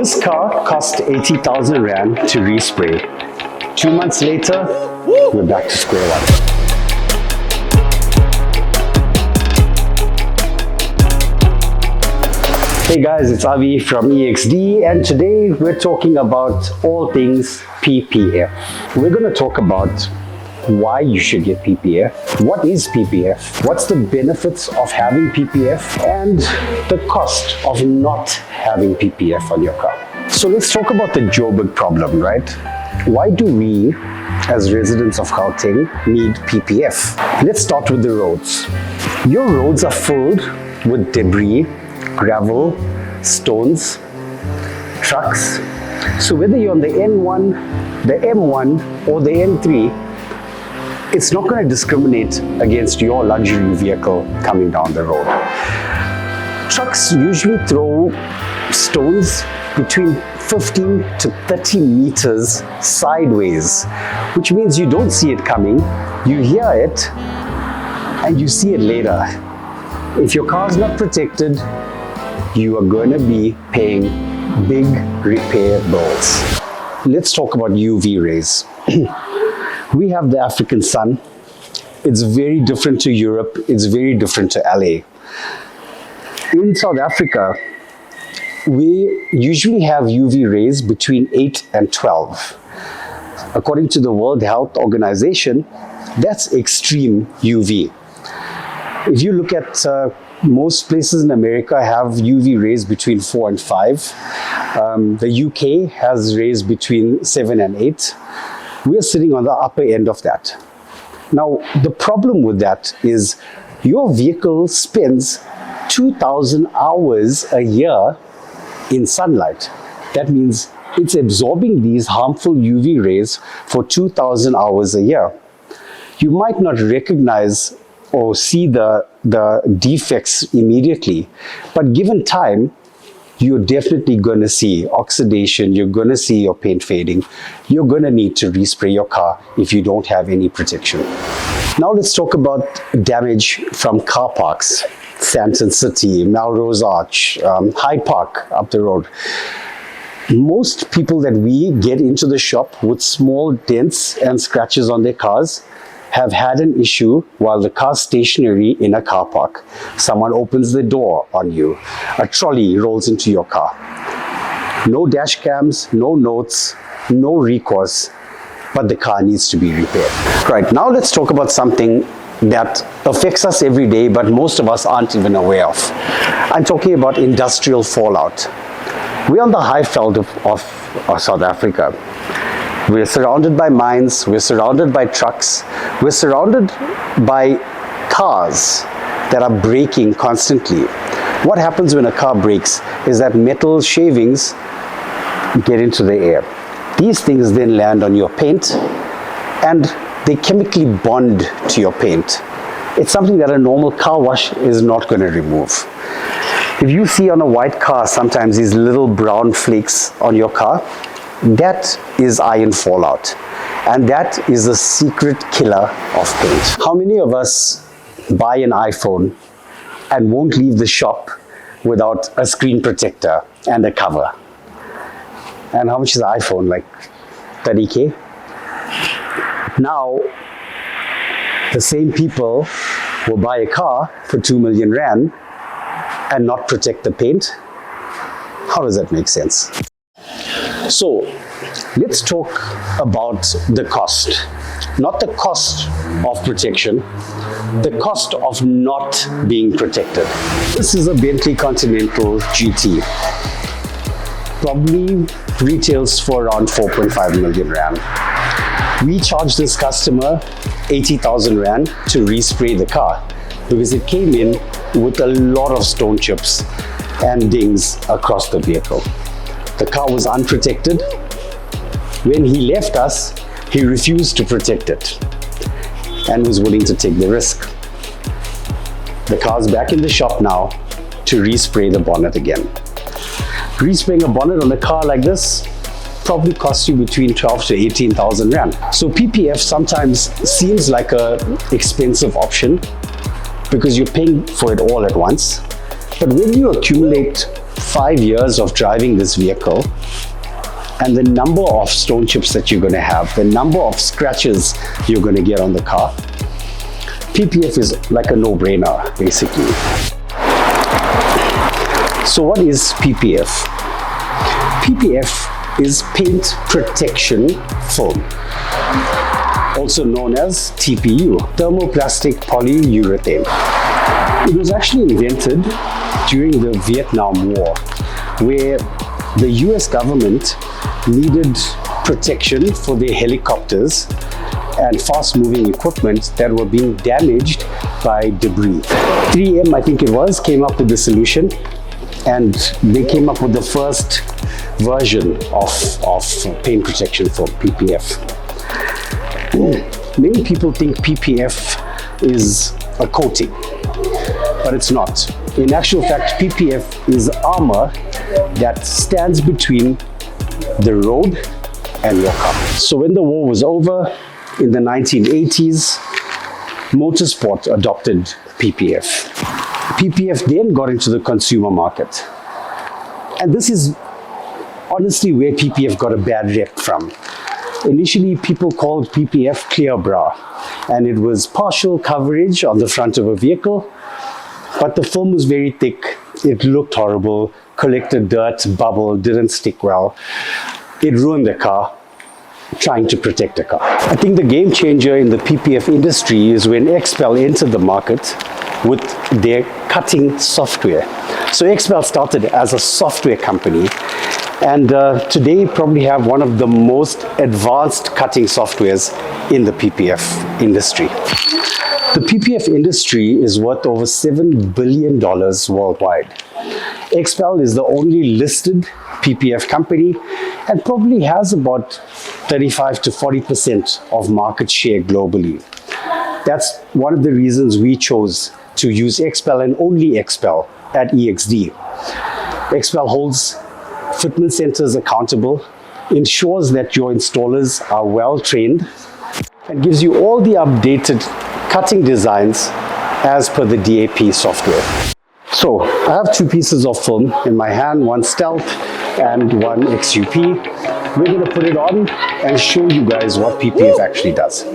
This car cost 80,000 Rand to respray. 2 months later, we're back to square one. Hey guys, it's Avi from EXD, and today we're talking about all things PPF. We're going to talk about why you should get PPF, what is PPF, what's the benefits of having PPF, and the cost of not having PPF on your car. So let's talk about the Joburg problem, right? Why do we, as residents of Gauteng, need PPF? Let's start with the roads. Your roads are filled with debris, gravel, stones, trucks. So whether you're on the N1, the M1, or the N3, it's not going to discriminate against your luxury vehicle coming down the road. Trucks usually throw stones between 15 to 30 meters sideways, which means you don't see it coming, you hear it, and you see it later. If your car's not protected, you are going to be paying big repair bills. Let's talk about UV rays. We have the African sun. It's very different to Europe. It's very different to LA. In South Africa, we usually have UV rays between 8 and 12. According to the World Health Organization, that's extreme UV. If you look at most places in America have UV rays between 4 and 5. The UK has rays between 7 and 8. We're sitting on the upper end of that. Now, the problem with that is your vehicle spends 2,000 hours a year in sunlight. That means it's absorbing these harmful UV rays for 2,000 hours a year. You might not recognize or see the defects immediately, but given time, you're definitely going to see oxidation, you're going to see your paint fading, you're going to need to respray your car if you don't have any protection. Now let's talk about damage from car parks. Sandton City, Melrose Arch, Hyde Park up the road. Most people that we get into the shop with small dents and scratches on their cars have had an issue while the car's stationary in a car park. Someone opens the door on you. A trolley rolls into your car. No dash cams, no notes, no recourse, but the car needs to be repaired. Right, now let's talk about something that affects us every day, but most of us aren't even aware of. I'm talking about industrial fallout. We're on the Highveld of South Africa. We're surrounded by mines, we're surrounded by trucks, we're surrounded by cars that are braking constantly. What happens when a car brakes is that metal shavings get into the air. These things then land on your paint and they chemically bond to your paint. It's something that a normal car wash is not going to remove. If you see on a white car sometimes these little brown flakes on your car, that is iron fallout, and that is a secret killer of paint. How many of us buy an iPhone and won't leave the shop without a screen protector and a cover? And how much is an iPhone? Like 30K? Now, the same people will buy a car for 2 million Rand and not protect the paint. How does that make sense? So, let's talk about the cost. Not the cost of protection, the cost of not being protected. This is a Bentley Continental GT. Probably retails for around 4.5 million Rand. We charged this customer 80,000 Rand to respray the car because it came in with a lot of stone chips and dings across the vehicle. The car was unprotected. When he left us, he refused to protect it and was willing to take the risk. The car's back in the shop now to respray the bonnet again. Respraying a bonnet on a car like this probably costs you between 12 to 18,000 Rand. So PPF sometimes seems like an expensive option because you're paying for it all at once. But when you accumulate 5 years of driving this vehicle and the number of stone chips that you're going to have, the number of scratches you're going to get on the car, PPF is like a no-brainer, basically. So what is PPF? PPF is paint protection film, also known as TPU, thermoplastic polyurethane. It was actually invented during the Vietnam War, where the US government needed protection for their helicopters and fast-moving equipment that were being damaged by debris. 3M, I think it was, came up with the solution, and they came up with the first version of paint protection for PPF. Many people think PPF is a coating, but it's not. In actual fact, PPF is armor that stands between the road and your car. So when the war was over in the 1980s, motorsport adopted PPF. PPF then got into the consumer market. And this is honestly where PPF got a bad rep from. Initially, people called PPF clear bra, and it was partial coverage on the front of a vehicle, but the film was very thick, it looked horrible, collected dirt, bubble, didn't stick well. It ruined the car, trying to protect the car. I think the game changer in the PPF industry is when XPEL entered the market with their cutting software. So XPEL started as a software company, and today probably have one of the most advanced cutting softwares in the PPF industry. The PPF industry is worth over $7 billion worldwide. XPEL is the only listed PPF company and probably has about 35 to 40% of market share globally. That's one of the reasons we chose to use XPEL and only XPEL at EXD. XPEL holds fitment centers accountable, ensures that your installers are well trained, and gives you all the updated cutting designs as per the DAP software. So I have two pieces of film in my hand, one Stealth and one XUP. We're going to put it on and show you guys what PPF actually does.